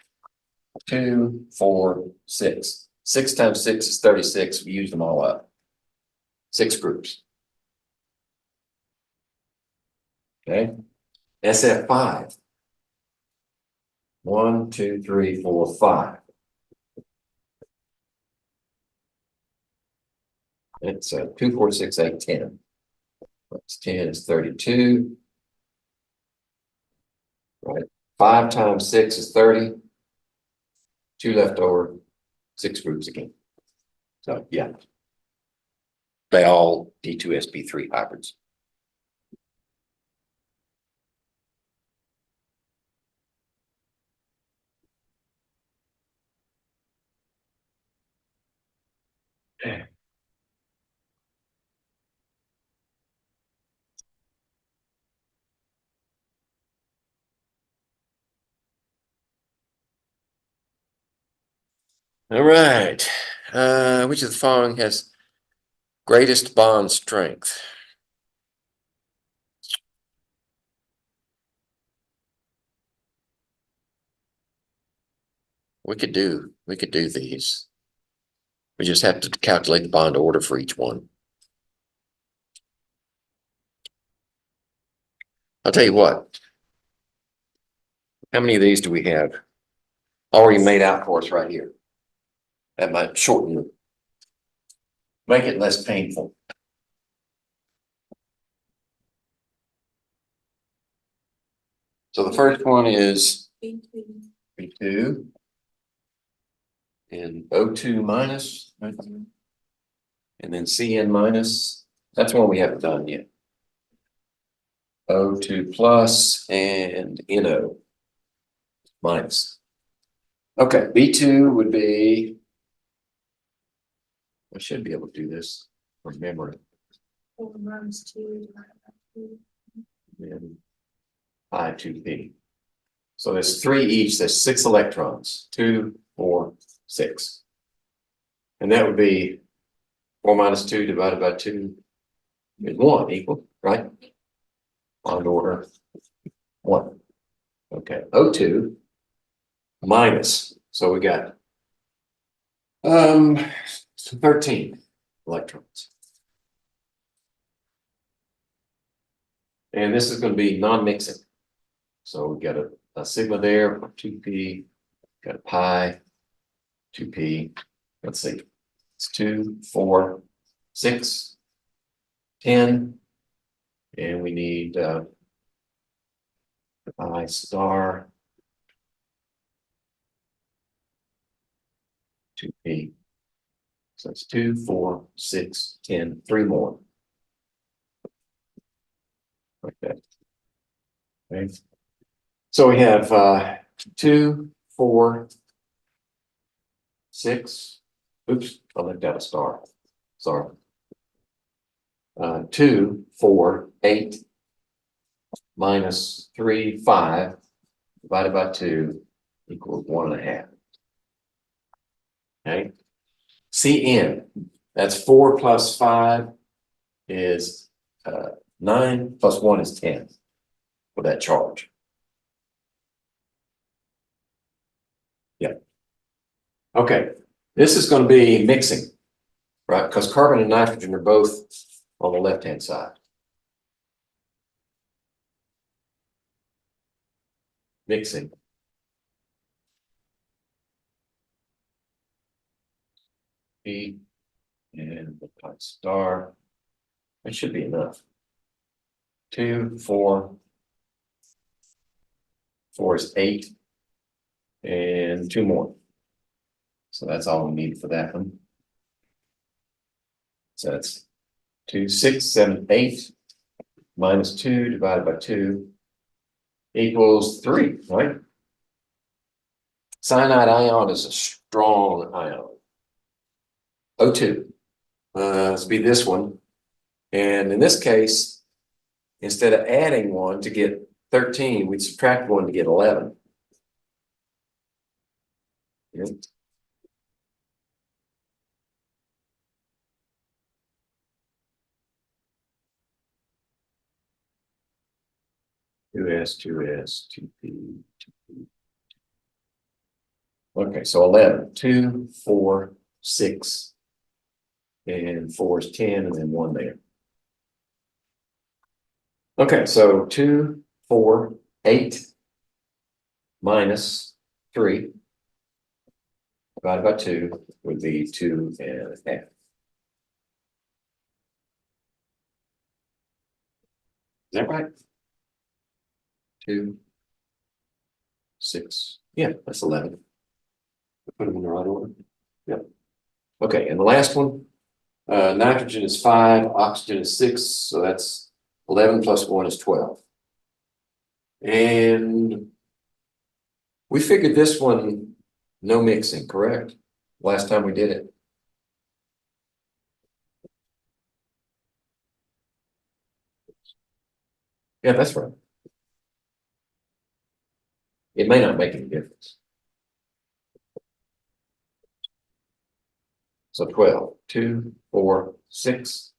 Speaker 1: 2, 4, 6. 6 times 6 is 36. We use them all up. 6 groups. Okay. SF5. 1, 2, 3, 4, 5. It's 2, 4, 6, 8, 10. That's 10 is 32. Right. 5 times 6 is 30. 2 left over, 6 groups again. So yeah. They all D2sp3 hybrids. All right. Which of the following has greatest bond strength? We could do these. We just have to calculate the bond order for each one. I'll tell you what. How many of these do we have already made out for us right here? That might shorten it. Make it less painful. So the first one is B2. and O2 minus, right? And then CN minus, that's one we haven't done yet. O2 plus and NO minus. Okay, B2 would be, I should be able to do this from memory.
Speaker 2: 4 minus 2 divided by 2.
Speaker 1: And I2P. So there's 3 each, there's 6 electrons, 2, 4, 6. And that would be 4 minus 2 divided by 2 is 1 equal, right? On order 1. Okay, O2 minus, so we got 13 electrons. And this is going to be non-mixing. So we got a sigma there, 2p, got a pi, 2p. Let's see, it's 2, 4, 6, 10, and we need pi star 2p. So it's 2, 4, 6, 10, 3 more. Like that. Okay. So we have 2, 4, 6. Oops, I left out a star. Sorry. 2, 4, 8 minus 3, 5 divided by 2 equals 1.5. Okay. CN, that's 4 plus 5 is 9 plus 1 is 10 for that charge. Yeah. Okay, this is going to be mixing, right? Because carbon and nitrogen are both on the left-hand side. Mixing. P and the pi star. That should be enough. 2, 4. 4 is 8. And 2 more. So that's all we need for that one. So that's 2, 6, 7, 8 minus 2 divided by 2 equals 3, right? Cyanide ion is a strong ion. O2. Let's be this one. And in this case, instead of adding 1 to get 13, we'd subtract 1 to get 11. Yep. Two S, 2P. Okay, so 11. 2, 4, 6, and 4 is 10, and then 1 there. Okay, so 2, 4, 8 minus 3 divided by 2 would be 2.5. Is that right? 2, 6. Yeah, that's 11. Put them in the right order. Yep. Okay, and the last one, nitrogen is 5, oxygen is 6, so that's 11 plus 1 is 12. And we figured this one, no mixing, correct? Last time we did it. Yeah, that's right. It may not make any difference. So 12, 2, 4, 6,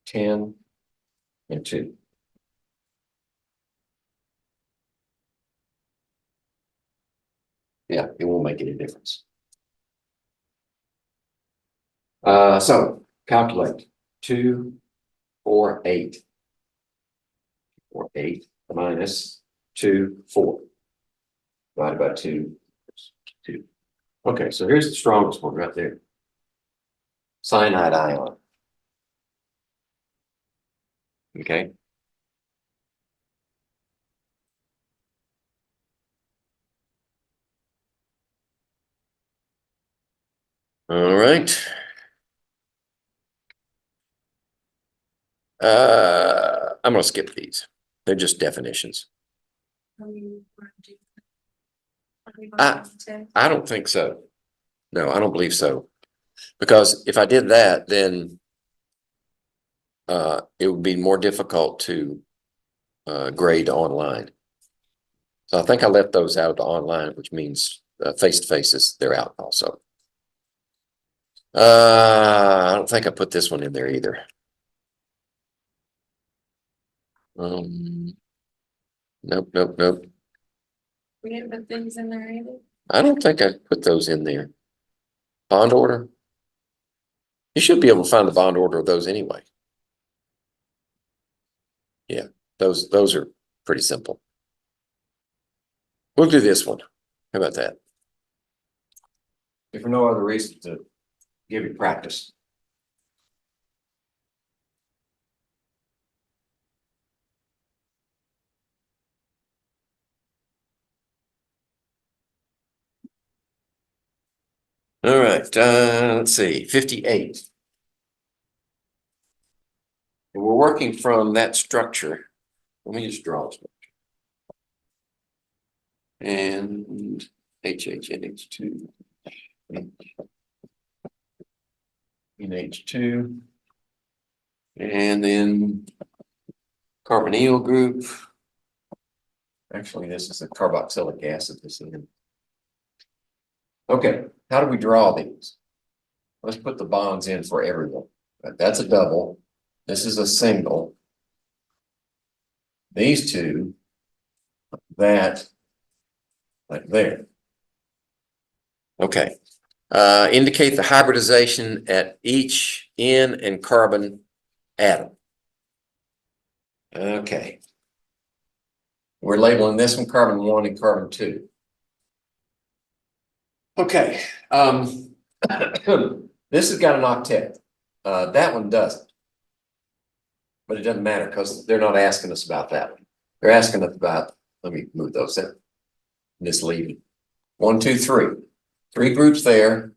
Speaker 1: 10, and 2. Yeah, it won't make any difference. So calculate 2, 4, 8. 4, 8 minus 2, 4. Divided by 2, 2. Okay, so here's the strongest one right there. Cyanide ion. Okay. All right. I'm gonna skip these. They're just definitions.
Speaker 2: Are we going to- are we
Speaker 1: I-
Speaker 2: going to-
Speaker 1: I don't think so. No, I don't believe so. Because if I did that, then it would be more difficult to grade online. So I think I left those out of the online, which means face-to-faces, they're out also. I don't think I put this one in there either. Nope, nope, nope.
Speaker 2: We didn't put things in there either.
Speaker 1: I don't think I put those in there. Bond order. You should be able to find the bond order of those anyway. Yeah, those are pretty simple. We'll do this one. How about that? If for no other reason to give you practice. All right, let's see, 58. And we're working from that structure. Let me just draw this. And HHNH2. NH2. And then carbonyl group. Actually, this is a carboxylic acid. This is. Okay, how do we draw these? Let's put the bonds in for everyone. That's a double. This is a single. These two, that, like there. Okay. Indicate the hybridization at each N and carbon atom. Okay. We're labeling this one carbon 1 and carbon 2. Okay. This has got an octet. That one doesn't. But it doesn't matter because they're not asking us about that one. They're asking us about, let me move those in. Misleading. 1, 2, 3. 3 groups there,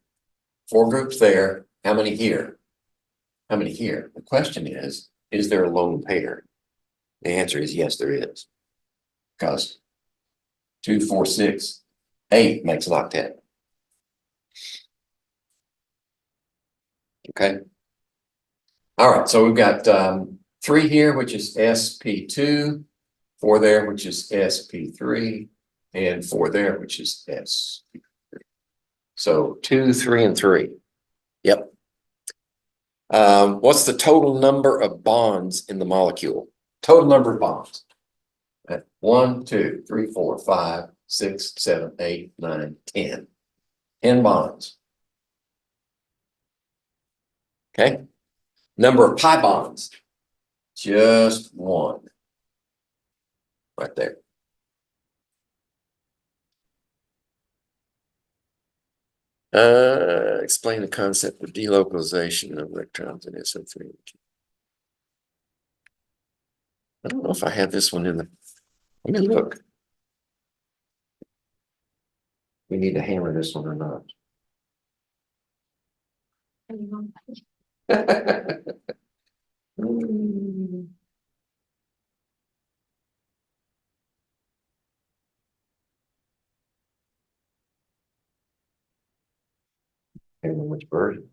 Speaker 1: 4 groups there. How many here? How many here? The question is there a lone pair? The answer is yes, there is. Because 2, 4, 6, 8 makes an octet. Okay. All right, so we've got 3 here, which is sp2, 4 there, which is sp3, and 4 there, which is sp3. So 2, 3, and 3. Yep. What's the total number of bonds in the molecule? Total number of bonds. 1, 2, 3, 4, 5, 6, 7, 8, 9, 10. 10 bonds. Okay. Number of pi bonds. Just 1. Right there. Explain the concept of delocalization of electrons in SO3. I don't know if I have this one in the. Let me look. We need to hammer this one or not. I don't know which version.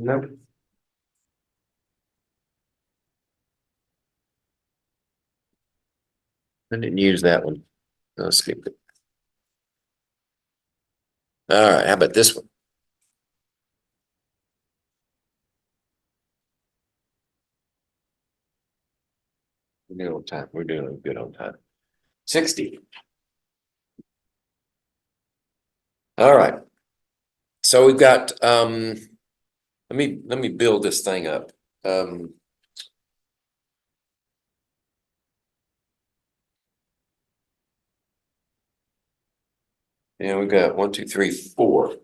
Speaker 1: Nope. I didn't use that one. I'll skip it. All right, how about this one? We're good on time. We're doing good on time. 60. All right. So we've got let me build this thing up. And we got 1, 2, 3, 4.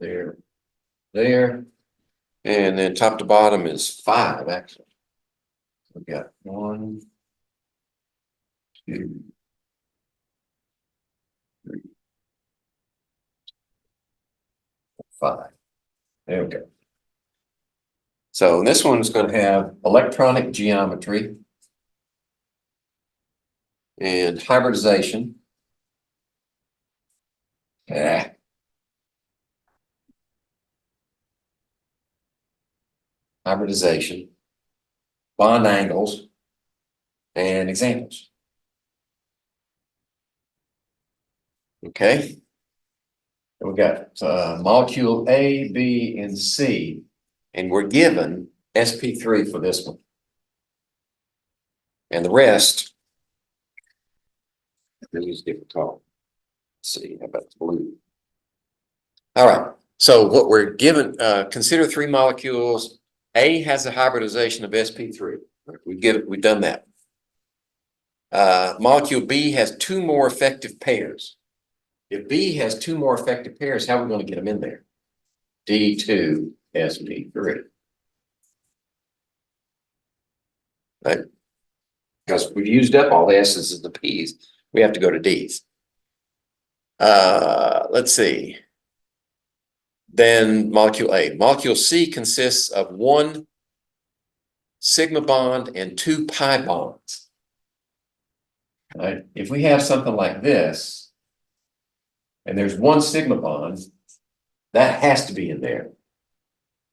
Speaker 1: There, there, and then top to bottom is 5 actually. We got 1, 2, 3, 5. There we go. So this one's going to have electronic geometry and hybridization. Hybridization, bond angles, and examples. Okay. We got molecule A, B, and C, and we're given sp3 for this one. And the rest, let me use a different color. Let's see, how about the blue? All right, so what we're given, consider 3 molecules. A has a hybridization of sp3. We've done that. Molecule B has 2 more effective pairs. If B has 2 more effective pairs, how are we going to get them in there? D2sp3. Right? Because we've used up all the S's and the P's. We have to go to D's. Let's see. Then molecule A. Molecule C consists of 1 sigma bond and 2 pi bonds. Right? If we have something like this, and there's 1 sigma bond, that has to be in there.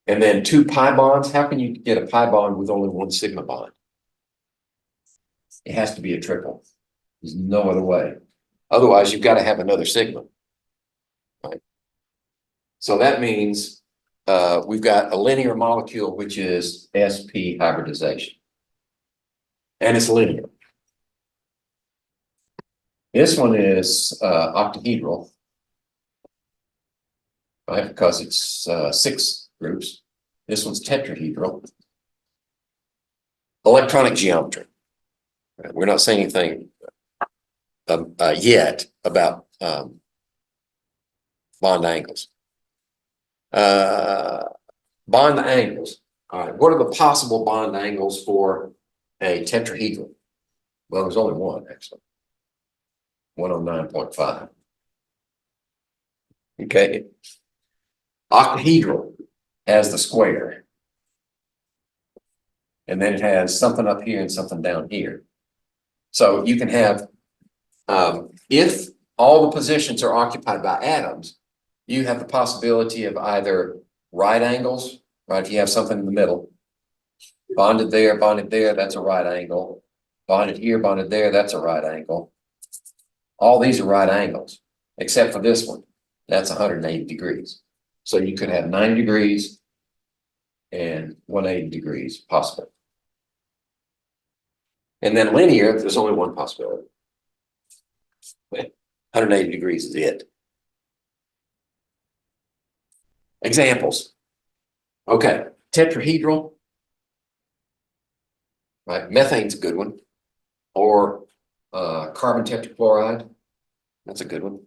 Speaker 1: And then 2 pi bonds, how can you get a pi bond with only 1 sigma bond? It has to be a triple. There's no other way. Otherwise, you've got to have another sigma. Right? So that means we've got a linear molecule, which is sp hybridization. And it's linear. This one is octahedral. Right, because it's 6 groups. This one's tetrahedral. Electronic geometry. Right, we're not saying anything yet about bond angles. Bond angles. All right, what are the possible bond angles for a tetrahedral? Well, there's only one actually. 109.5. Okay. Octahedral has the square. And then it has something up here and something down here. So you can have, if all the positions are occupied by atoms, you have the possibility of either right angles, right? If you have something in the middle, bonded there, that's a right angle. Bonded here, bonded there, that's a right angle. All these are right angles, except for this one. That's 180 degrees. So you could have 90 degrees and 180 degrees possible. And then linear, there's only one possibility. 180 degrees is it. Examples. Okay, tetrahedral. Right, methane's a good one. Or carbon tetrachloride. That's a good one.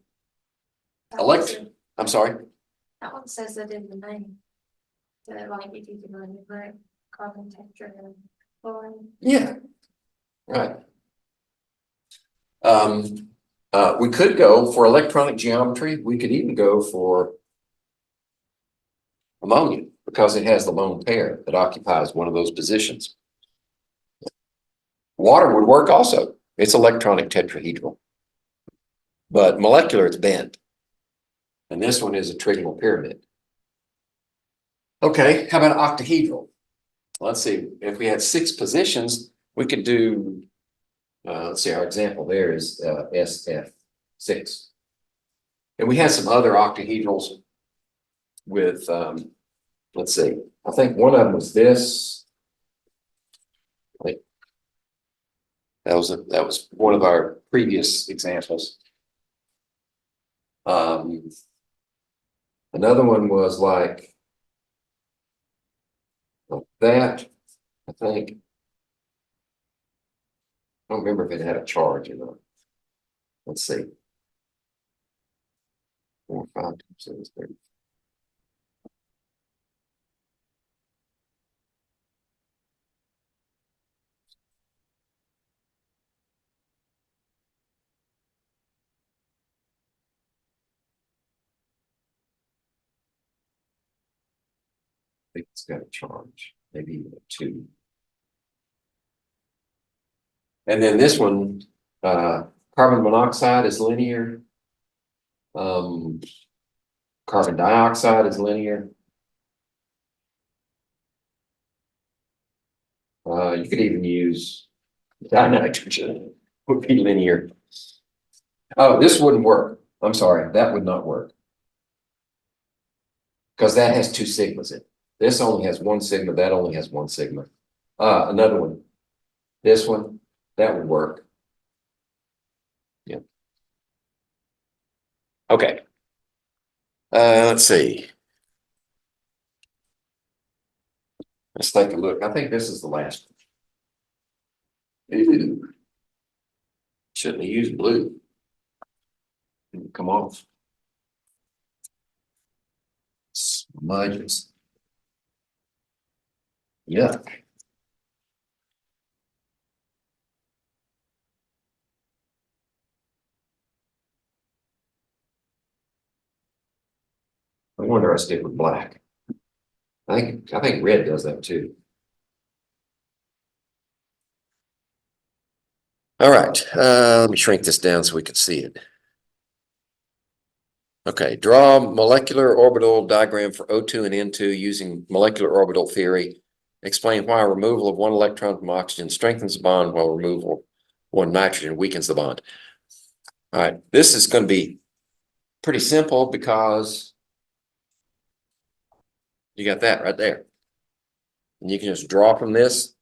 Speaker 1: I'm sorry.
Speaker 2: That one says it in the name. So like if you can remember carbon tetra and chlorine.
Speaker 1: Yeah. Right. We could go for electronic geometry. We could even go for ammonia because it has the lone pair that occupies one of those positions. Water would work also. It's electronic tetrahedral. But molecular, it's bent. And this one is a trigonal pyramid. Okay, how about octahedral? Let's see, if we had 6 positions, we could do, let's see, our example there is SF6. And we had some other octahedrals with, let's see, I think one of them was this. That was one of our previous examples. Another one was like that, I think. I don't remember if it had a charge or not. Let's see. 4, 5, 2, 7, 30. I think it's got a charge, maybe even a 2. And then this one, carbon monoxide is linear. Carbon dioxide is linear. You could even use dinitrogen would be linear. Oh, this wouldn't work. I'm sorry, that would not work. Because that has 2 sigmas in it. This only has 1 sigma, that only has 1 sigma. Another one. This one, that would work. Yeah. Okay. Let's see. Let's take a look. I think this is the last one. Ooh. Shouldn't have used blue. Come off. Smudges. Yuck. I wonder I stick with black. I think red does that too. All right, let me shrink this down so we can see it. Okay, draw molecular orbital diagram for O2 and N2 using molecular orbital theory. Explain why removal of 1 electron from oxygen strengthens the bond while removal of 1 nitrogen weakens the bond. All right, this is going to be pretty simple because you got that right there. And you can just draw from this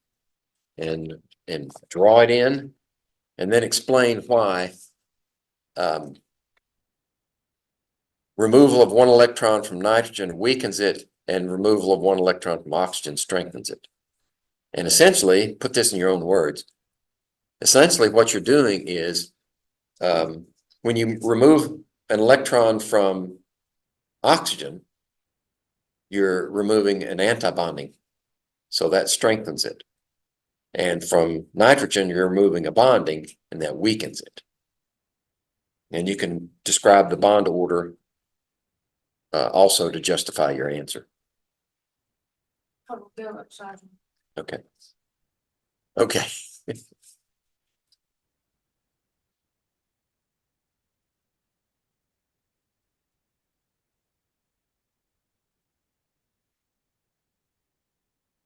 Speaker 1: and draw it in and then explain why removal of 1 electron from nitrogen weakens it and removal of 1 electron from oxygen strengthens it. And essentially, put this in your own words, essentially what you're doing is when you remove an electron from oxygen, you're removing an antibonding. So that strengthens it. And from nitrogen, you're removing a bonding, and that weakens it. And you can describe the bond order also to justify your answer. Okay. Okay.